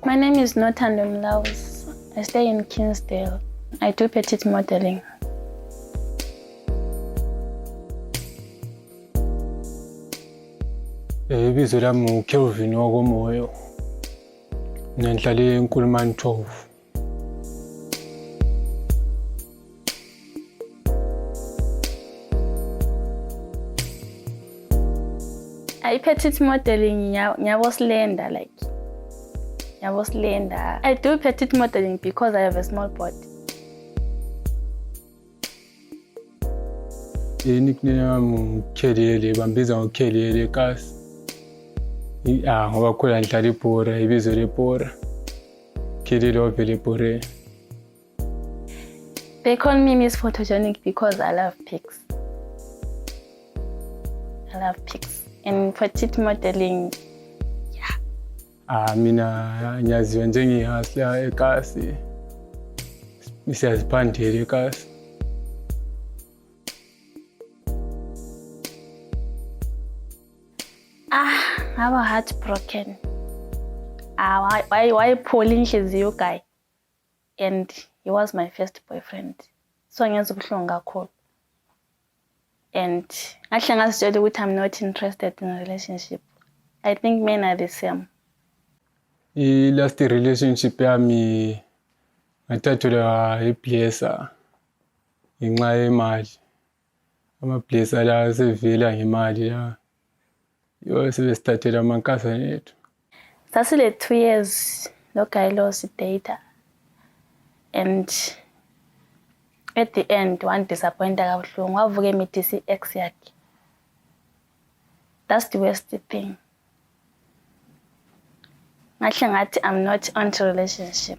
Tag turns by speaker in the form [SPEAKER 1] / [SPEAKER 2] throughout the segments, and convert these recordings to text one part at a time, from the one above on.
[SPEAKER 1] My name is Nothando Mlaus. I stay in Kingsdale. I do petite modeling.
[SPEAKER 2] Ibizo lami uKelvin Wakomoyo. Mina ngihlala eNkulumane 12.
[SPEAKER 1] I petite modeling Slender, like Slender. I do petite modeling because I have a small body.
[SPEAKER 2] Nickname yami uKelele, bambiza ngoKelele kasi. Ngoba khona ngihlala ePora, ibizo lePora. Kelele ovela ePora.
[SPEAKER 1] They call me Miss Photogenic because I love pics. And petite modeling,
[SPEAKER 2] Mina ngiyaziwa njengehasla ekasi. Siyaziphandela ekasi.
[SPEAKER 1] I was heartbroken. Why Pauline inhliziyo guy? And he was my first boyfriend. So ngiyazi ubuhlungu kakhulu. And ngahle ngazitshela ukuthi I'm not interested in a relationship. I think men are the same.
[SPEAKER 2] Last relationship yami ngathathelwa eBlesser ngenxa yemali. AmaBlesser la sevela ngemali la. Sebesithathela amankazana ethu.
[SPEAKER 1] Sasile 2 years lo guy lost data. And at the end one disappointed kabuhlungu wavuka emitisi ex yakhe. That's the worst thing. Ngahle ngathi I'm not into relationship.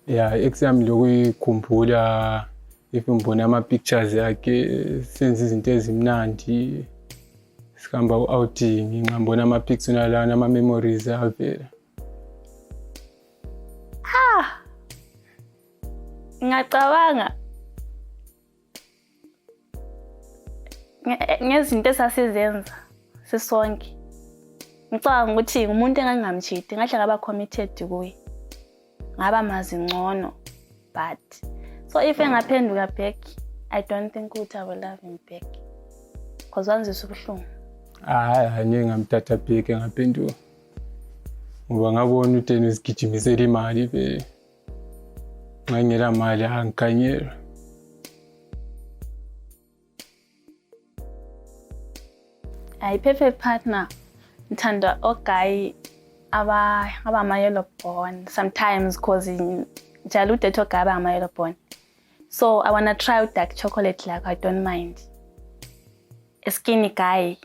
[SPEAKER 2] Ex yami lokuyikhumbula if ngibona ama-pictures yakhe senze izinto ezimnandi sikhamba outing ngibona ama-pics nalana ama-memories avela.
[SPEAKER 1] Ngiyacabanga ngezinto esasizenza sisonke. Ngicabanga ukuthi umuntu engangamchiti ngahle ngaba committed kuye. Ngaba mazi ngcono, but so if engaphenduka back, I don't think ukuthi I will love him back. Because wanzisa ubuhlungu.
[SPEAKER 2] Angeke ngamthatha back engaphenduka. Ngoba ngabona ukuthi uzigijimisela imali vele. Ngangela mali angikhanyela.
[SPEAKER 1] I perfect partner ngithanda guy aba ama-yellow bone sometimes cause njalo udate guy aba ama-yellow bone. So I wanna try dark chocolate like I don't mind. A skinny guy,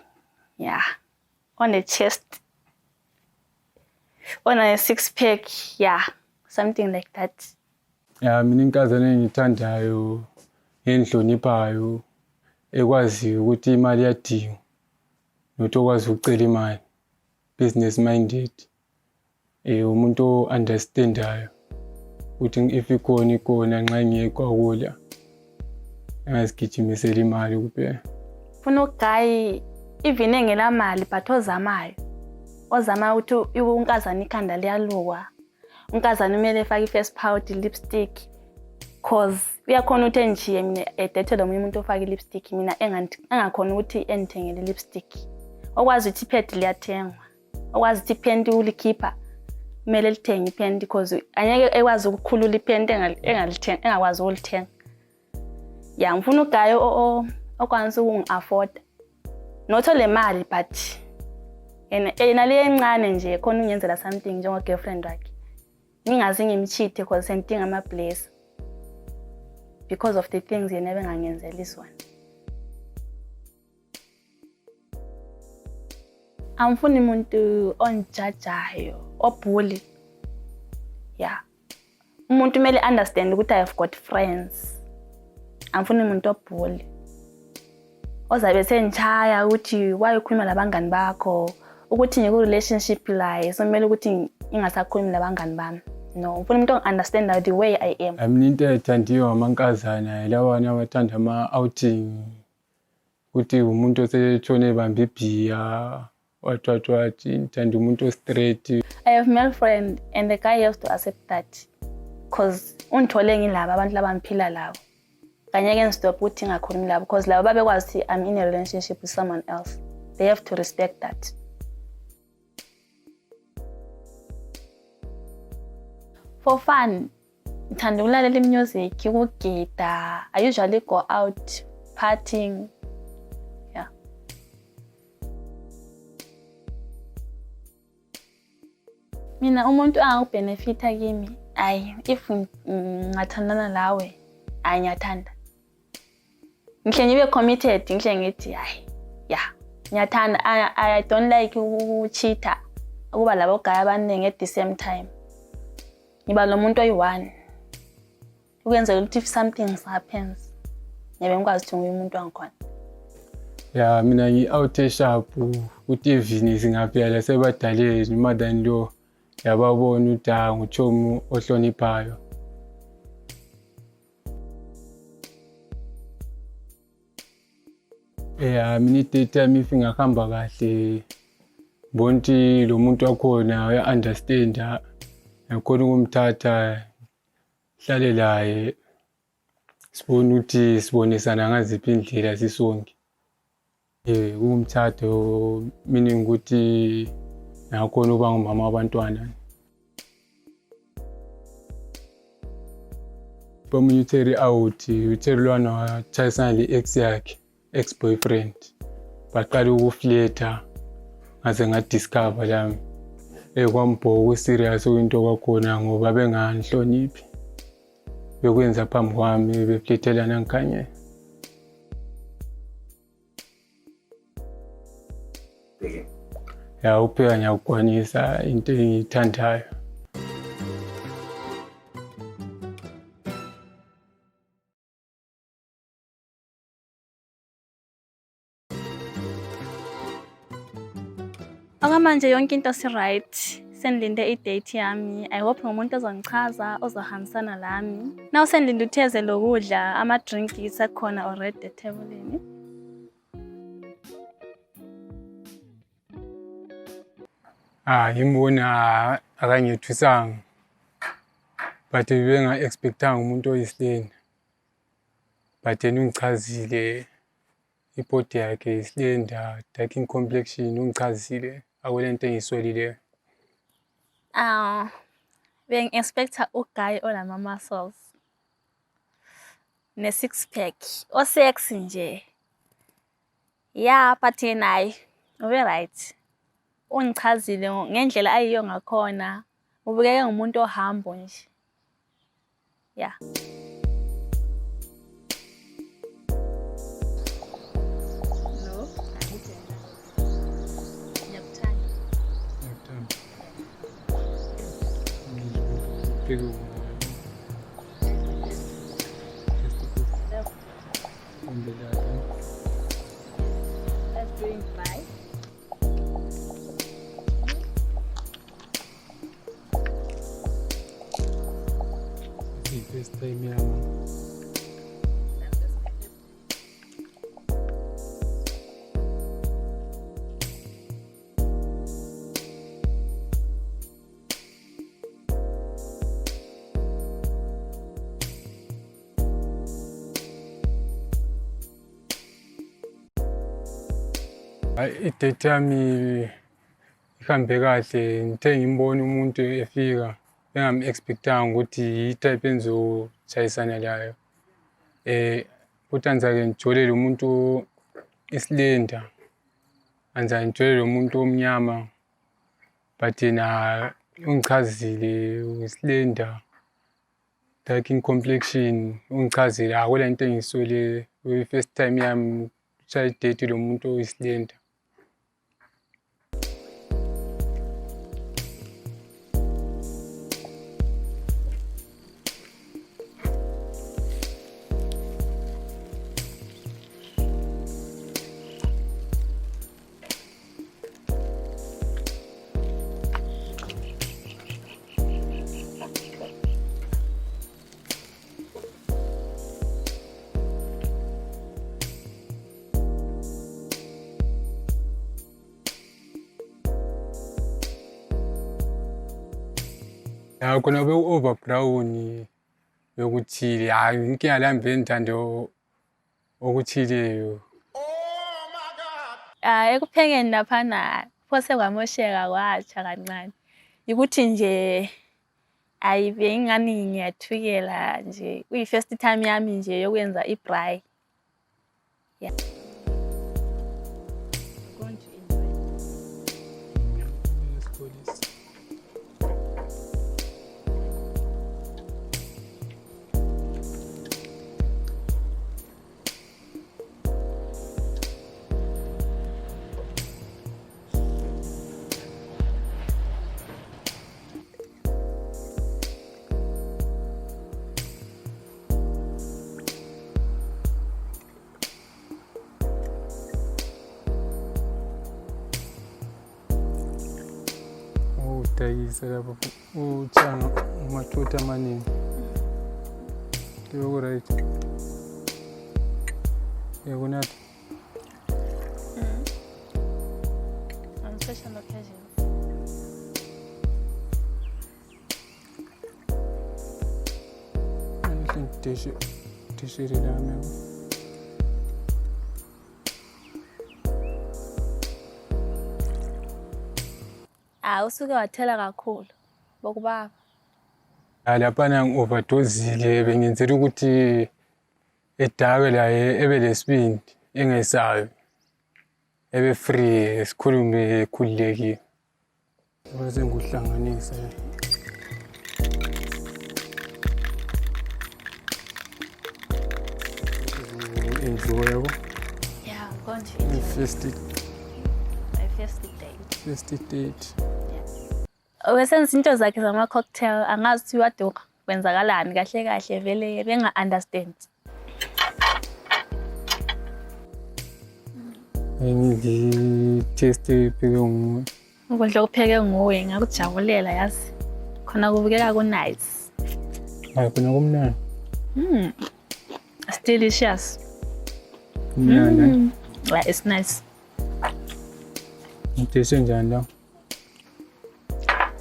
[SPEAKER 1] on the chest, on a 6-pack, something like that.
[SPEAKER 2] Mina inkazana engithandayo enhloniphayo ekwaziyo ukuthi imali iyadinga nokuthi okwazi ukucela imali, business minded, umuntu understandayo ukuthi if ikona nxa ngiyekwa kula angazigijimisela imali kuphela.
[SPEAKER 1] Funa uguy even engela mali but ozama ukuthi unkazana ikhanda liyalukwa. Unkazana umele efake i-face powder, lipstick, cause uyakhona ukuthi enjiye mina edethelwe umuntu ofake lipstick mina engakhona ukuthi endithengele lipstick. Okwazi ukuthi iphed liyathengwa. Okwazi ukuthi ipend ulikhipha kumele lithenge ipend because anyeke ekwazi ukukhulula ipend engakwazi ukulithenga. Ngifuna uguy okwanisa ukungi-afford. Not le mali but yena le encane nje khona ungenzela something njengo girlfriend wakhe. Ngingazi ngimchithe because sentinga ama-bless because of the things yena ebengangenzela isona. Angifuni umuntu onjajayo, obully. Umuntu kumele understand ukuthi I have got friends. Angifuni umuntu obully. Ozabe senchaya ukuthi why ukhuluma labangani bakho, ukuthi ngiku relationship laye, so kumele ukuthi ingasakhulumi labangani bami. No, ngifuna umuntu ongi-understand the way I am.
[SPEAKER 2] Mina into ethandiwe amankazana lawana abathanda ama-outing ukuthi umuntu osetshone ebambe ibhiya wathi ngithanda umuntu o-straight.
[SPEAKER 1] I have male friend and the guy has to accept that because ungithole ngilabo abantu labamphila labo. Kanye stop ukuthi ngakhulumi labo because labo babekwazi ukuthi I'm in a relationship with someone else. They have to respect that. For fun, ngithanda ukulalela music, ukugida. I usually go out partying. Yeah. Mina umuntu angakubhenefita kimi, if ngathandana lawe, ngiyathanda. Ngihle ngibe committed, ngihle ngithi yeah. Ngiyathanda. I don't like ukucheata. Ukuba labo guy abaningi at the same time. Ngiba lo muntu oyi-one. Ukwenzela ukuthi if something happens, ngibe ngikwazi ukuthi ngumuntu wangikhona.
[SPEAKER 2] Yeah, mina ngi-out sharp ukuthi even singaphela sebadaleni mother-in-law yababona ukuthi nguchomu ohloniphayo. Yeah, mina i-date yami if ingahamba kahle bonke lo muntu wakhona uya-understanda ngikhona ukumthatha hlale laye sibone ukuthi sibonisana ngaziphi indlela sisonke. Umthatho meaning ukuthi nakhona uba ngumama wabantwana. Bomunye utheri out, utheri lwana wachayisana le-ex yakhe, ex-boyfriend. Baqala ukuflirta ngaze ngadiscover lami. Kwambhoka serious into kwakhona ngoba benganhloniphi. Bekwenza phambi kwami beflirtelana ngikhanye. Ya upheka ngiyakwanisa into engiyithandayo.
[SPEAKER 1] Okamanje yonke into si-right. Sendilinde i-date yami. I hope ngumuntu ozongichaza, ozohambisana lami. Now sendilinde utheze lokudla, ama-drink sekhona already etebuleni.
[SPEAKER 2] Ngimbona akangethusanga. But benga-expectanga umuntu oyisilenda. But yena ungichazile ibody yakhe isilenda, dark in complexion, ungichazile akulento engiyiswelileyo.
[SPEAKER 1] Bengi-expecta uguy onama-muscles. Ne-six pack. O-sexy nje. Yeah, but yena ube right. Ungichazile ngendlela ayiyo ngakhona. Ubukeke ngumuntu ohambo nje. Yeah. No, let's drink five.
[SPEAKER 2] First time yami. I-date yami ihambe kahle ngithe ngimbona umuntu efika engam-expectanga ukuthi yi-type engizochayisana layo. Kodwa ngizake ngijolele umuntu isilenda, ngizake ngijolele umuntu omnyama, but yena ungichazile isilenda, dark in complexion, ungichazile akula into engiyiswele first time yami ukushaya i-date lo muntu oyisilenda. Ya khona over brown yokuthile hayi inkinga lami vele ngithanda okuthileyo.
[SPEAKER 1] Ekuphekeni laphana phose kwamosheka kwatsha kancane. Ukuthi nje ayibe ingani ngiyathukela nje. Kuyi-first time yami nje yokwenza i-braai. Yeah. Going to
[SPEAKER 2] udayisa lapho uthanga umathuta amaningi. Lokho right. Yakunatha.
[SPEAKER 1] On special occasions.
[SPEAKER 2] T-shirt lami.
[SPEAKER 1] Usuke wathela kakhulu bokubaba.
[SPEAKER 2] Laphana ngi-overdosile bengenzela ukuthi edake la ebe lesibindi engesayo. Ebe free sikhulume ekhululekile. Bese ngikuhlanganisa. Enjoy yabo.
[SPEAKER 1] Yeah, I'm going to enjoy. My first date.
[SPEAKER 2] First date.
[SPEAKER 1] Wesenza into zakhe zama-cocktail, angazi ukuthi waduka kwenzakalani kahle kahle vele benga-understand.
[SPEAKER 2] Ngidli-taste ipheke nguwe.
[SPEAKER 1] Ukudla okupheke nguwe ngakujabulela yazi. Khona kubukeka ku-nice.
[SPEAKER 2] Hayi khona kumnandi.
[SPEAKER 1] It's delicious.
[SPEAKER 2] Kumnandi.
[SPEAKER 1] Yeah, it's nice.
[SPEAKER 2] Ngitaste njani la?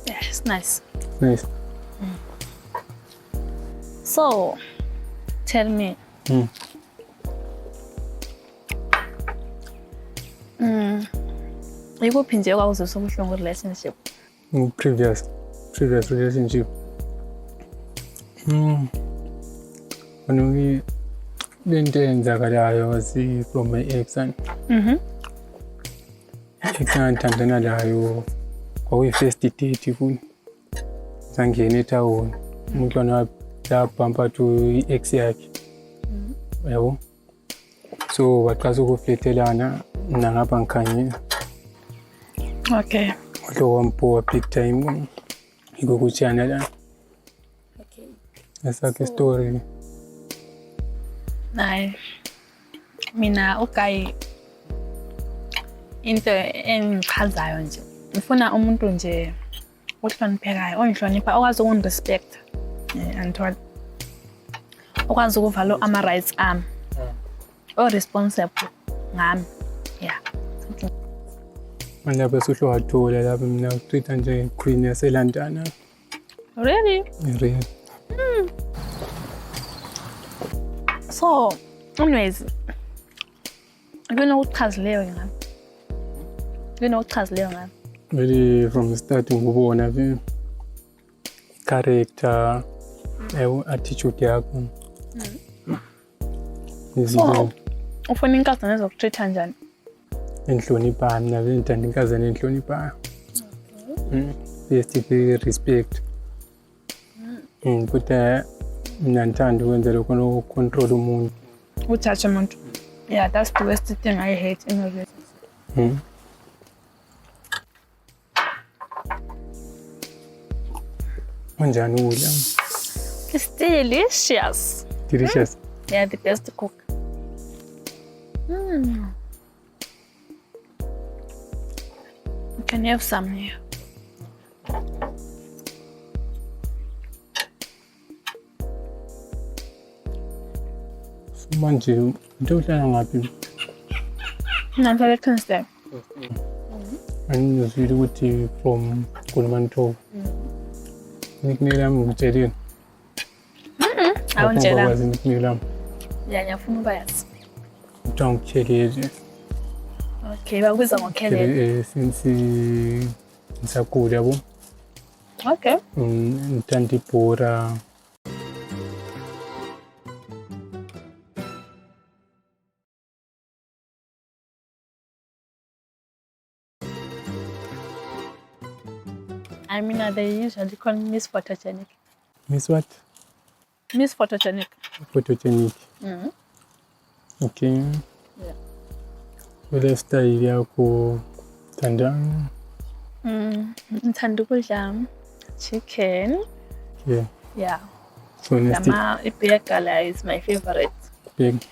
[SPEAKER 1] Yeah, it's nice.
[SPEAKER 2] Nice.
[SPEAKER 1] So, tell me. Ikuphi nje okwakuzwisa ubuhlungu relationship?
[SPEAKER 2] Previous relationship. Kanoki lento eyenzakalayo wasi from my ex and ex ngithandana layo kwakuyi-first date futhi. Sangena etawuni umuntu lona labhampa to i-ex yakhe. Yabo. So waqasa ukufletelana nangapha ngikhanyisa.
[SPEAKER 1] Okay.
[SPEAKER 2] Kwampoa big time ikukuchana la.
[SPEAKER 1] Okay.
[SPEAKER 2] Esakhe story.
[SPEAKER 1] Hayi. Mina uGuy into engichazayo nje. Ngifuna umuntu nje ohloniphekayo, ongihlonipha, okwazi ukunirespect. Antwali. Okwazi ukuvala ama-rights ami. O-responsible ngami. Yeah.
[SPEAKER 2] Lapho suhlo wathola lapho mina treat nje queen yaseLondon.
[SPEAKER 1] Really?
[SPEAKER 2] Real.
[SPEAKER 1] So, anyways, kunokuchazileyo ngami. Kunokuchazileyo ngami.
[SPEAKER 2] Really from the start ngubona vele character attitude yakho.
[SPEAKER 1] So, ufuna inkazana ezokutreat njani?
[SPEAKER 2] Enhloniphayo mina vele ngithanda inkazana enhloniphayo. Best respect. Futhi mina ngithanda ukwenza lokho nokucontrol umuntu.
[SPEAKER 1] Uthathe umuntu. Yeah, that's the worst thing I hate in a relationship.
[SPEAKER 2] Unjani ukudla?
[SPEAKER 1] It's delicious.
[SPEAKER 2] Delicious.
[SPEAKER 1] Yeah, the best cook. Can you have some here?
[SPEAKER 2] Manje into uhlala ngaphi?
[SPEAKER 1] Ngihlala eKingston.
[SPEAKER 2] Angizwile ukuthi from Kulimantovu. nickname yami ngitshelile.
[SPEAKER 1] Awungitshela.
[SPEAKER 2] Kwazi nickname yami.
[SPEAKER 1] Ya ngiyafuna ukuba yazi.
[SPEAKER 2] Kuthiwa ngikhelele.
[SPEAKER 1] Okay, bakubiza ngokhelele.
[SPEAKER 2] Since ngisakhula yabo.
[SPEAKER 1] Okay.
[SPEAKER 2] Ngithanda ibhora.
[SPEAKER 1] I mean, they usually call me Miss Photogenic.
[SPEAKER 2] Miss what?
[SPEAKER 1] Miss Photogenic.
[SPEAKER 2] Photogenic. Okay.
[SPEAKER 1] Yeah.
[SPEAKER 2] Ile style yakho thandani?
[SPEAKER 1] Ngithanda ukudla chicken.
[SPEAKER 2] Yeah.
[SPEAKER 1] Yeah.
[SPEAKER 2] So next
[SPEAKER 1] Ipekala is my favorite.
[SPEAKER 2] big.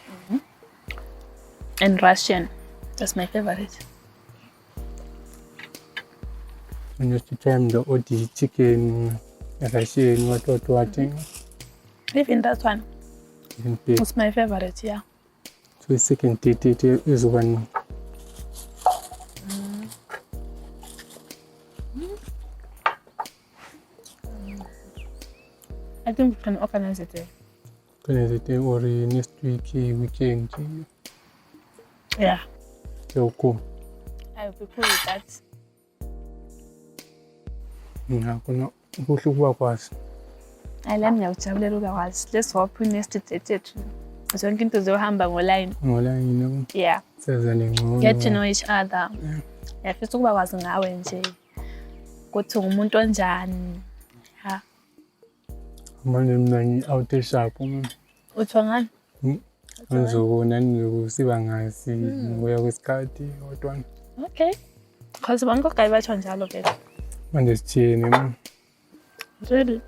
[SPEAKER 1] And Russian. That's my favorite.
[SPEAKER 2] Next time the odi chicken, Russian, what.
[SPEAKER 1] Even that one.
[SPEAKER 2] And big.
[SPEAKER 1] It's my favorite, yeah.
[SPEAKER 2] So second date is one.
[SPEAKER 1] I think we can organize it there.
[SPEAKER 2] Or next weekend.
[SPEAKER 1] Yeah.
[SPEAKER 2] So cool.
[SPEAKER 1] I will be cool with that.
[SPEAKER 2] Ngakho kuhle ukuba kwazi.
[SPEAKER 1] Lami ngiyawujabulela ukuba kwazi. Let's hope next date yethu zonke into zizohamba ngoline.
[SPEAKER 2] Ngolayini.
[SPEAKER 1] Yeah.
[SPEAKER 2] Sezane ngcono.
[SPEAKER 1] Get to know each other. Ngiyafisa ukuba kwazi ngawe nje. Ukuthi ungumuntu onjani. Ha.
[SPEAKER 2] Manje mina out sharp.
[SPEAKER 1] Uthwa ngani?
[SPEAKER 2] Ngizobona ngizokusiba ngazi ngoya kwesikhathi kodwa.
[SPEAKER 1] Okay. Because bonke guy batsho njalo vele.
[SPEAKER 2] Manje sithini man?
[SPEAKER 1] Really?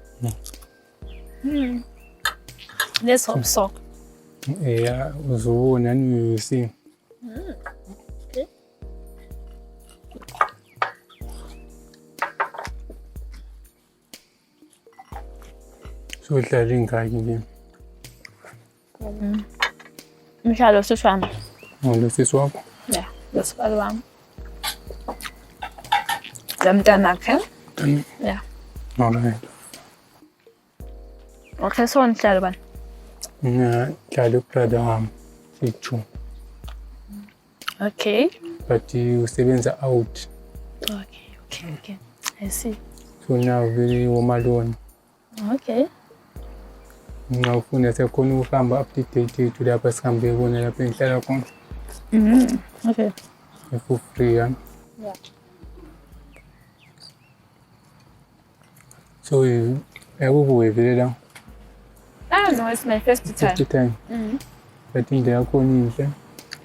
[SPEAKER 1] Let's hope so.
[SPEAKER 2] Yeah, uzobona niyusi.
[SPEAKER 1] Okay.
[SPEAKER 2] So dlala ingaki nje?
[SPEAKER 1] Mshalo sishwana.
[SPEAKER 2] Ngolo sisi wakho.
[SPEAKER 1] Yeah, lesibali wami. Zamntanakhe. Yeah.
[SPEAKER 2] Alright.
[SPEAKER 1] Okay, so nihlalo bani?
[SPEAKER 2] Dlala ubrother wami. Sithu.
[SPEAKER 1] Okay.
[SPEAKER 2] But usebenza out.
[SPEAKER 1] Okay. I see.
[SPEAKER 2] So now very home alone.
[SPEAKER 1] Okay.
[SPEAKER 2] Ngawufuna sekhona ukuhamba up to date yethu lapha sihambe bona lapha engihlala khona.
[SPEAKER 1] Okay.
[SPEAKER 2] For free, yeah.
[SPEAKER 1] Yeah.
[SPEAKER 2] So akubuye vele la.
[SPEAKER 1] No, it's my first time.
[SPEAKER 2] First time. I think they are calling inhle.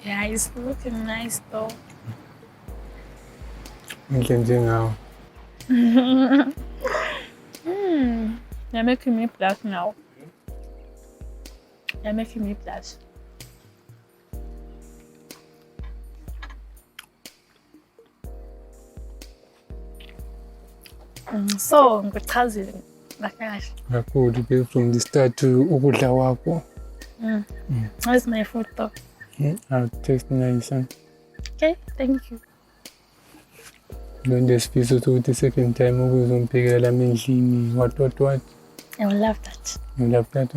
[SPEAKER 1] Yeah, it's looking nice though.
[SPEAKER 2] Inhle njengawo.
[SPEAKER 1] You're making me blush now. You're making me blush. So, ngichazile kahle.
[SPEAKER 2] Kakhulu ke from the start to ukudla wakho.
[SPEAKER 1] How's my food though?
[SPEAKER 2] I'll taste nice.
[SPEAKER 1] Okay, thank you.
[SPEAKER 2] Don't just feel so the second time ukuzompekela lami endlini what.
[SPEAKER 1] I will love that.
[SPEAKER 2] You love that?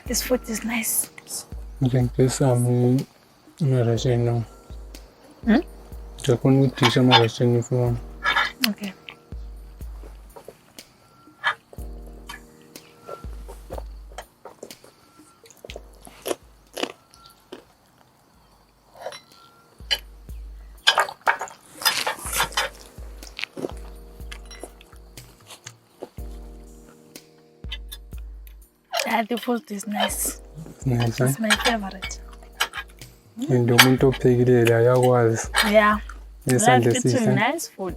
[SPEAKER 1] This food is nice.
[SPEAKER 2] Drink some Russian now. Japan with some Russian if you want.
[SPEAKER 1] Okay. Yeah, the food is nice.
[SPEAKER 2] Nice,
[SPEAKER 1] It's my favorite.
[SPEAKER 2] And umuntu ophekilela yakwazi.
[SPEAKER 1] Yeah.
[SPEAKER 2] Nesandla
[SPEAKER 1] It's a
[SPEAKER 2] sihle.
[SPEAKER 1] nice food.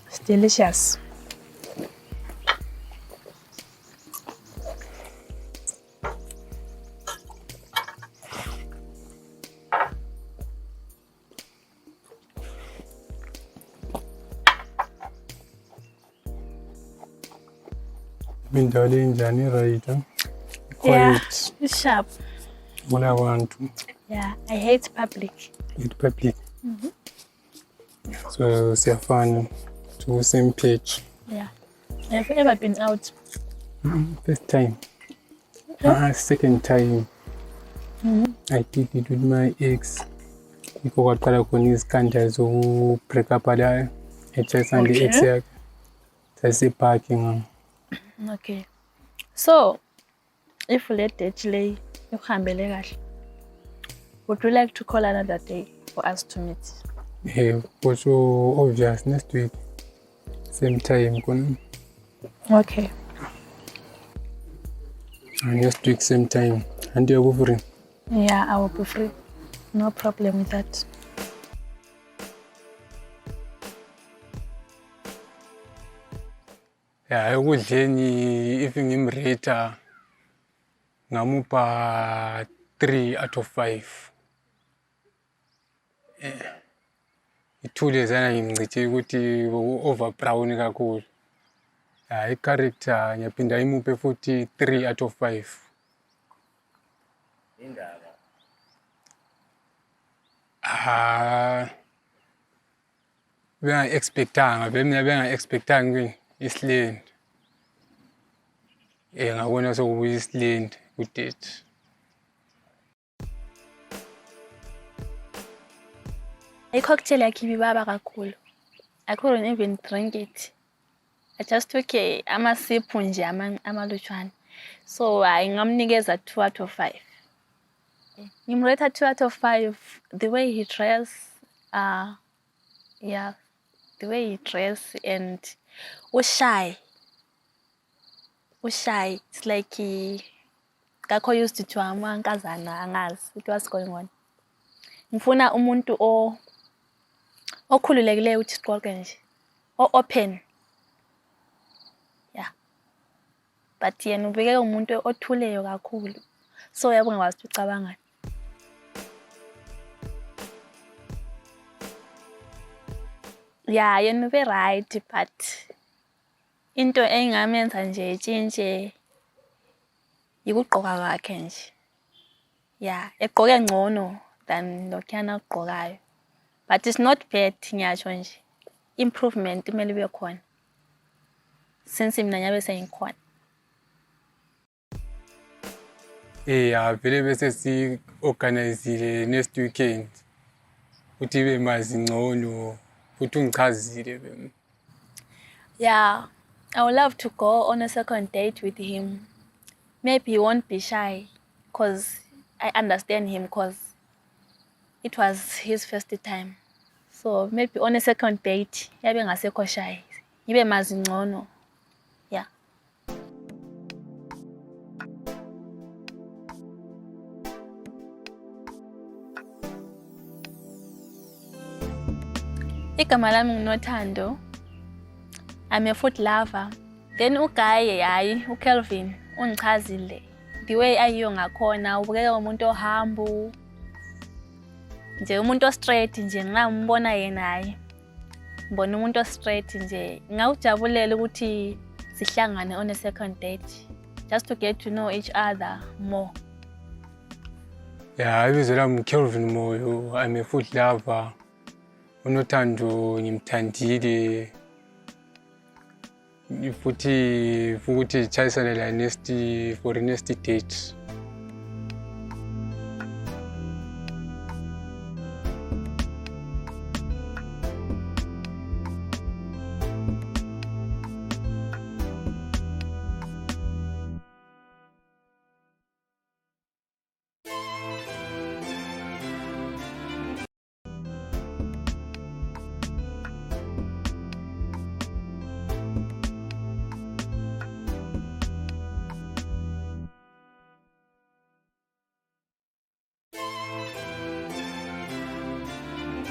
[SPEAKER 1] It's delicious.
[SPEAKER 2] Indawo enjani right?
[SPEAKER 1] Yeah,
[SPEAKER 2] Quiet.
[SPEAKER 1] it's sharp.
[SPEAKER 2] Kulabantu.
[SPEAKER 1] Yeah, I hate public.
[SPEAKER 2] Eat public. So siyafana to same page.
[SPEAKER 1] Yeah. Have you ever been out?
[SPEAKER 2] First time. Second time. I did it with my ex. Yikho kwaqala khona izikhandla zoku-break up la etshayisana le-ex yakhe. Sasipaki.
[SPEAKER 1] Okay. So, if le date lay ukuhambele kahle, would you like to call another day for us to meet?
[SPEAKER 2] Yeah, for sure, obvious. Next week, same time.
[SPEAKER 1] Okay.
[SPEAKER 2] Next week, same time. And you're free?
[SPEAKER 1] Yeah, I will be free. No problem with that.
[SPEAKER 2] Yeah, ekudleni if ngimrate ngamupa 3 out of 5. Ithule zana ngimncithi ukuthi over brown kakhulu. I-character ngiyaphinda imupe futhi 3 out of 5.
[SPEAKER 3] Indaba.
[SPEAKER 2] Benga-expectanga isilend. Ngabona sokubuya isilend kudate.
[SPEAKER 1] I-cocktail yakhe ibibaba kakhulu. I couldn't even drink it. I just took amasipho nje amalutshwane. So ngamnikeza 2 out of 5. Ngimrate 2 out of 5. The way he dress, yeah, the way he dress and shy. It's like he got used to amankazana angazi what's going on. Ngifuna umuntu okhululekileyo uthi siqoqe nje. Open. Yeah. But yena ubeke umuntu othuleyo kakhulu. So yabo ngikwazi ukuthi ucabangani. Yeah, yena ube right but into engamenza nje etshintshe ikugqoka kwakhe nje. Yeah, egqoke ngcono than lokhana ugqokayo. But it's not bad ngiyatsho nje. Improvement imele ibe khona. Since mina nyabe sengikhona.
[SPEAKER 2] Vele bese si-organizile next weekend. Uthi bemazi ngcono futhi ungichazile.
[SPEAKER 1] Yeah, I would love to go on a second date with him. Maybe he won't be shy because I understand him because it was his first time. So maybe on a second date, yabe ngasekho shy. Ibe mazi ngcono. Yeah. Igama lami nguNothando. I'm a food lover. Then uGuy hayi uKelvin ungichazile. The way ayiyo ngakhona ubukeka umuntu ohumble. Nje umuntu straight nje ngambona yena hayi. Ngibona umuntu straight nje ngawujabulela ukuthi sihlangane on a second date just to get to know each other more.
[SPEAKER 2] Yeah, ibizo lami Kelvin Moyo. I'm a food lover. uNothando ngimthandile futhi chayisana la next for next date.